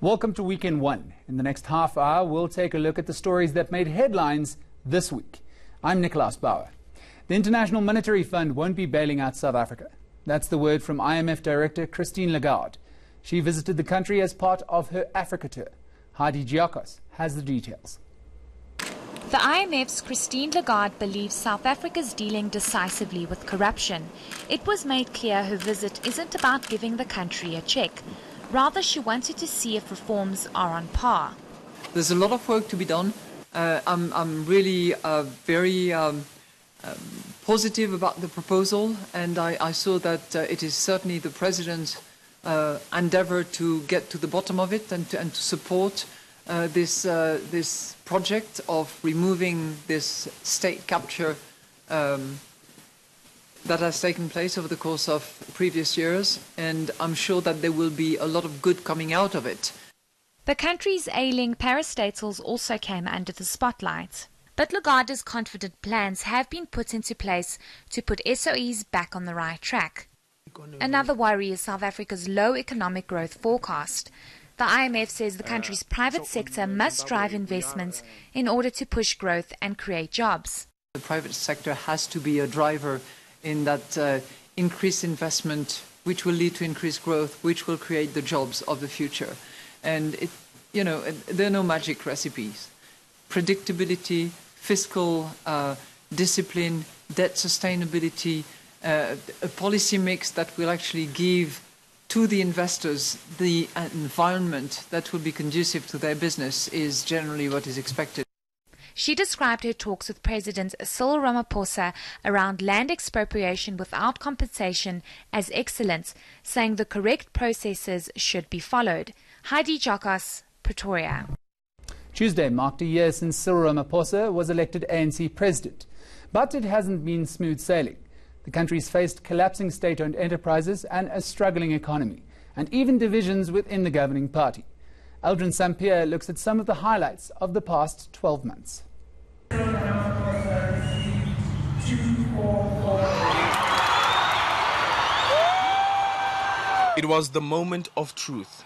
Welcome to Weekend One. In the next half hour, we'll take a look at the stories that made headlines this week. I'm Nicholas Bauer. The International Monetary Fund won't be bailing out South Africa. That's the word from IMF Director Christine Lagarde. She visited the country as part of her Africa tour. Heidi Giakos has the details. The IMF's Christine Lagarde believes South Africa's dealing decisively with corruption. It was made clear her visit isn't about giving the country a check. Rather, she wanted to see if reforms are on par. There's a lot of work to be done. I'm really very positive about the proposal, and I saw that it is certainly the President's endeavour to get to the bottom of it and to support this project of removing this state capture that has taken place over the course of previous years, and I'm sure that there will be a lot of good coming out of it. The country's ailing parastatals also came under the spotlight. But Lagarde is confident plans have been put into place to put SOEs back on the right track. Another worry is South Africa's low economic growth forecast. The IMF says the country's private sector must drive investments in order to push growth and create jobs. The private sector has to be a driver in that increased investment, which will lead to increased growth, which will create the jobs of the future. And there are no magic recipes. Predictability, fiscal discipline, debt sustainability, a policy mix that will actually give to the investors the environment that will be conducive to their business is generally what is expected. She described her talks with President Cyril Ramaphosa around land expropriation without compensation as excellent, saying the correct processes should be followed. Heidi Giakos, Pretoria. Tuesday marked a year since Cyril Ramaphosa was elected ANC president. But it hasn't been smooth sailing. The country's faced collapsing state-owned enterprises and a struggling economy, and even divisions within the governing party. Aldrin Sampier looks at some of the highlights of the past 12 months. It was the moment of truth.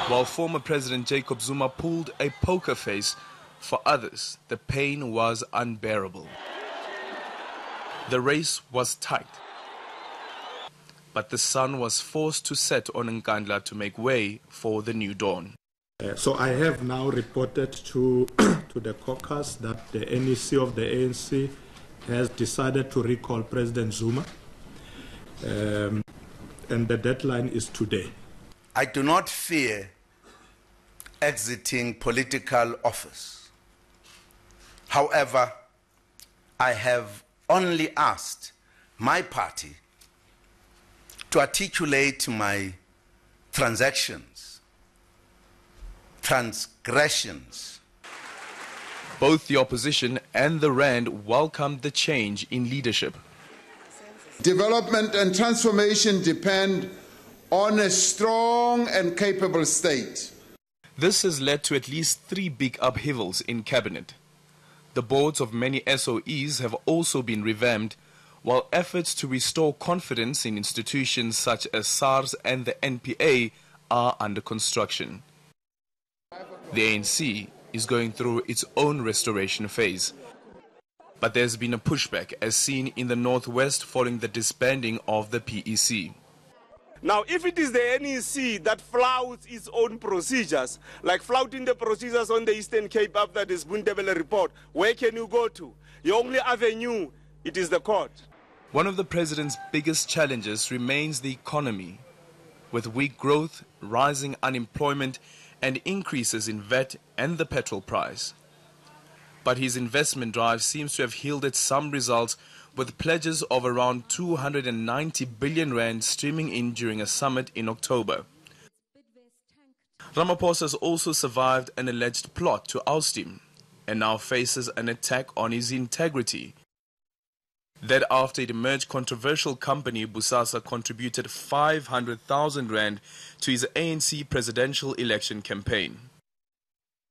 While former President Jacob Zuma pulled a poker face, for others, the pain was unbearable. The race was tight, but the sun was forced to set on Nkandla to make way for the new dawn. So I have now reported to the caucus that the NEC of the ANC has decided to recall President Zuma, and the deadline is today. I do not fear exiting political office. However, I have only asked my party to articulate my transgressions. Both the opposition and the RAND welcomed the change in leadership. Development and transformation depend on a strong and capable state. This has led to at least 3 big upheavals in cabinet. The boards of many SOEs have also been revamped, while efforts to restore confidence in institutions such as SARS and the NPA are under construction. The ANC is going through its own restoration phase. But there's been a pushback, as seen in the Northwest following the disbanding of the PEC. Now, if it is the NEC that flouts its own procedures, like flouting the procedures on the Eastern Cape after this Bundebele report, where can you go to? Your only avenue, it is the court. One of the president's biggest challenges remains the economy, with weak growth, rising unemployment, and increases in VAT and the petrol price. But his investment drive seems to have yielded some results, with pledges of around 290 billion rand streaming in during a summit in October. Ramaphosa has also survived an alleged plot to oust him and now faces an attack on his integrity. That after it emerged controversial company Busasa contributed 500,000 rand to his ANC presidential election campaign.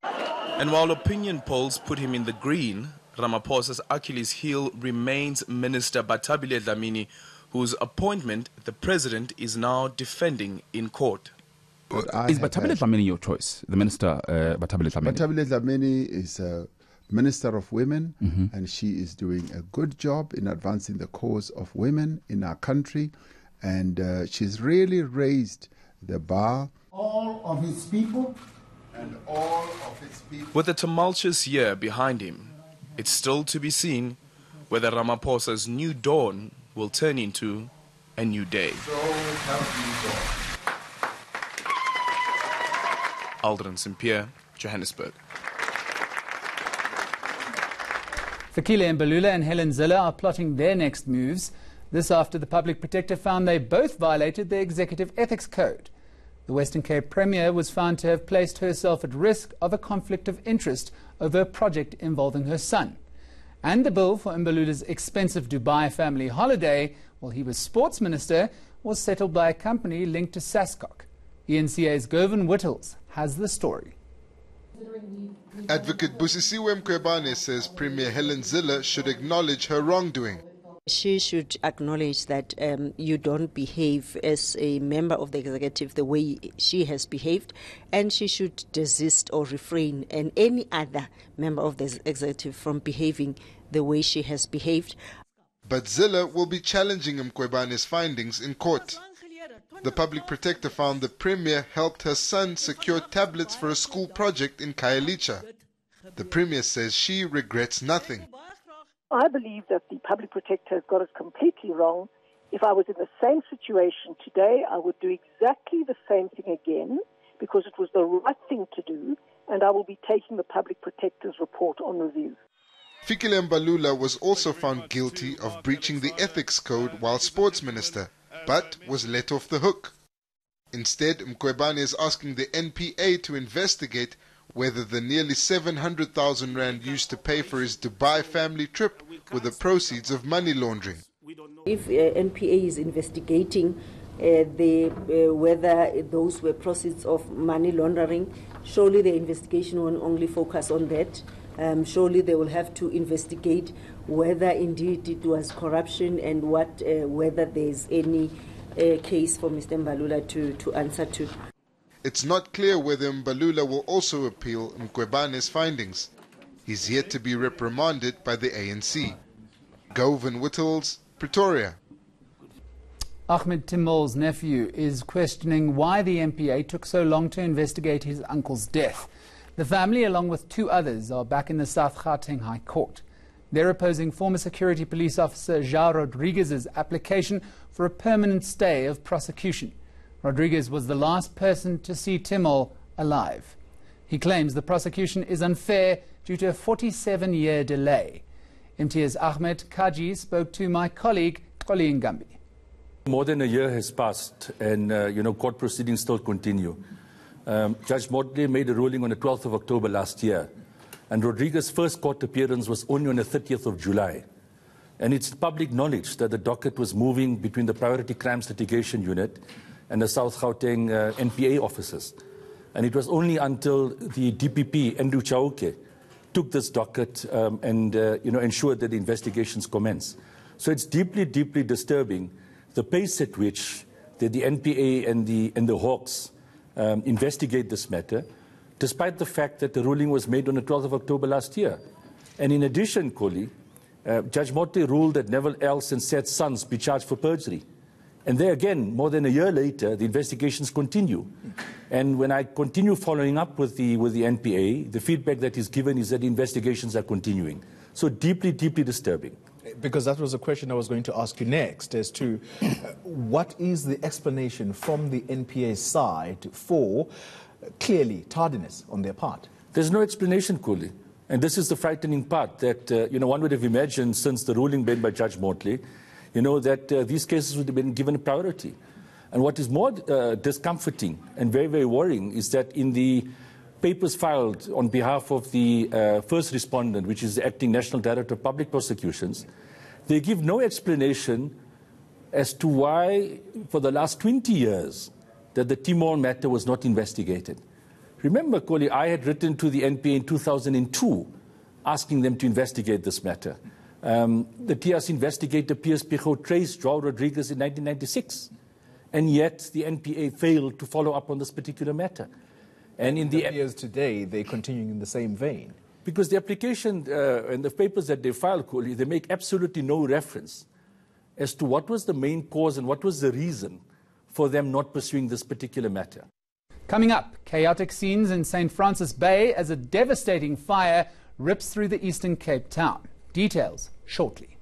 And while opinion polls put him in the green, Ramaphosa's Achilles heel remains Minister Batabile Dlamini, whose appointment the president is now defending in court. Is Batabile Dlamini your choice, the minister, Batabile Dlamini? Batabile Dlamini is a Minister of Women, and she is doing a good job in advancing the cause of women in our country, and she's really raised the bar. All of his people. And all of his people. With a tumultuous year behind him, it's still to be seen whether Ramaphosa's new dawn will turn into a new day. So help me God. Aldrin St-Pierre, Johannesburg. Fikile Mbalula and Helen Zille are plotting their next moves. This after the Public Protector found they both violated the Executive Ethics Code. The Western Cape Premier was found to have placed herself at risk of a conflict of interest over a project involving her son. And the bill for Mbalula's expensive Dubai family holiday, while he was sports minister, was settled by a company linked to SASCOC. ENCA's Govan Whittles has the story. Advocate Busisiwe Mkhwebane says Premier Helen Zille should acknowledge her wrongdoing. She should acknowledge that you don't behave as a member of the executive the way she has behaved, and she should desist or refrain, and any other member of the executive from behaving the way she has behaved. But Zille will be challenging Mkhwebane's findings in court. The Public Protector found the Premier helped her son secure tablets for a school project in Khayelitsha. The Premier says she regrets nothing. I believe that the Public Protector has got it completely wrong. If I was in the same situation today, I would do exactly the same thing again because it was the right thing to do, and I will be taking the Public Protector's report on review. Fikile Mbalula was also found guilty of breaching the ethics code while sports minister, but was let off the hook. Instead, Mkhwebane is asking the NPA to investigate whether the nearly 700,000 rand used to pay for his Dubai family trip were the proceeds of money laundering. If NPA is investigating whether those were proceeds of money laundering, surely the investigation won't only focus on that. Surely they will have to investigate whether indeed it was corruption and whether there's any case for Mr. Mbalula to answer to. It's not clear whether Mbalula will also appeal Mkhwebane's findings. He's yet to be reprimanded by the ANC. Govan Whittles, Pretoria. Ahmed Timol's nephew is questioning why the MPA took so long to investigate his uncle's death. The family, along with two others, are back in the South Gauteng High Court. They're opposing former security police officer João Rodriguez's application for a permanent stay of prosecution. Rodriguez was the last person to see Timol alive. He claims the prosecution is unfair due to a 47-year delay. MTS Ahmed Kaji spoke to my colleague Xoli Ngambi. More than a year has passed and, court proceedings still continue. Judge Motley made a ruling on the 12th of October last year, and Rodriguez's first court appearance was only on the 30th of July. And it's public knowledge that the docket was moving between the Priority Crimes Litigation Unit and the South Gauteng NPA officers. And it was only until the DPP, Andrew Chauke, took this docket and ensured that the investigations commence. So it's deeply, deeply disturbing the pace at which the NPA and the Hawks investigate this matter, despite the fact that the ruling was made on the 12th of October last year. And in addition, Koli, Judge Motley ruled that Neville Els and Seth's sons be charged for perjury. And there again, more than a year later, the investigations continue. And when I continue following up with the NPA, the feedback that is given is that the investigations are continuing. So deeply, deeply disturbing. Because that was a question I was going to ask you next, as to what is the explanation from the NPA side for clearly tardiness on their part? There's no explanation, Kuli. And this is the frightening part, that one would have imagined since the ruling made by Judge Motley, that these cases would have been given priority. And what is more discomforting and very, very worrying is that in the papers filed on behalf of the first respondent, which is the Acting National Director of Public Prosecutions, they give no explanation as to why, for the last 20 years, that the Timor matter was not investigated. Remember, Koli, I had written to the NPA in 2002 asking them to investigate this matter. The TRC investigator Piers Pichot traced João Rodrigues in 1996, and yet the NPA failed to follow up on this particular matter. And in the appears today, they're continuing in the same vein. Because the application and the papers that they filed, they make absolutely no reference as to what was the main cause and what was the reason for them not pursuing this particular matter. Coming up, chaotic scenes in St. Francis Bay as a devastating fire rips through the Eastern Cape town. Details shortly.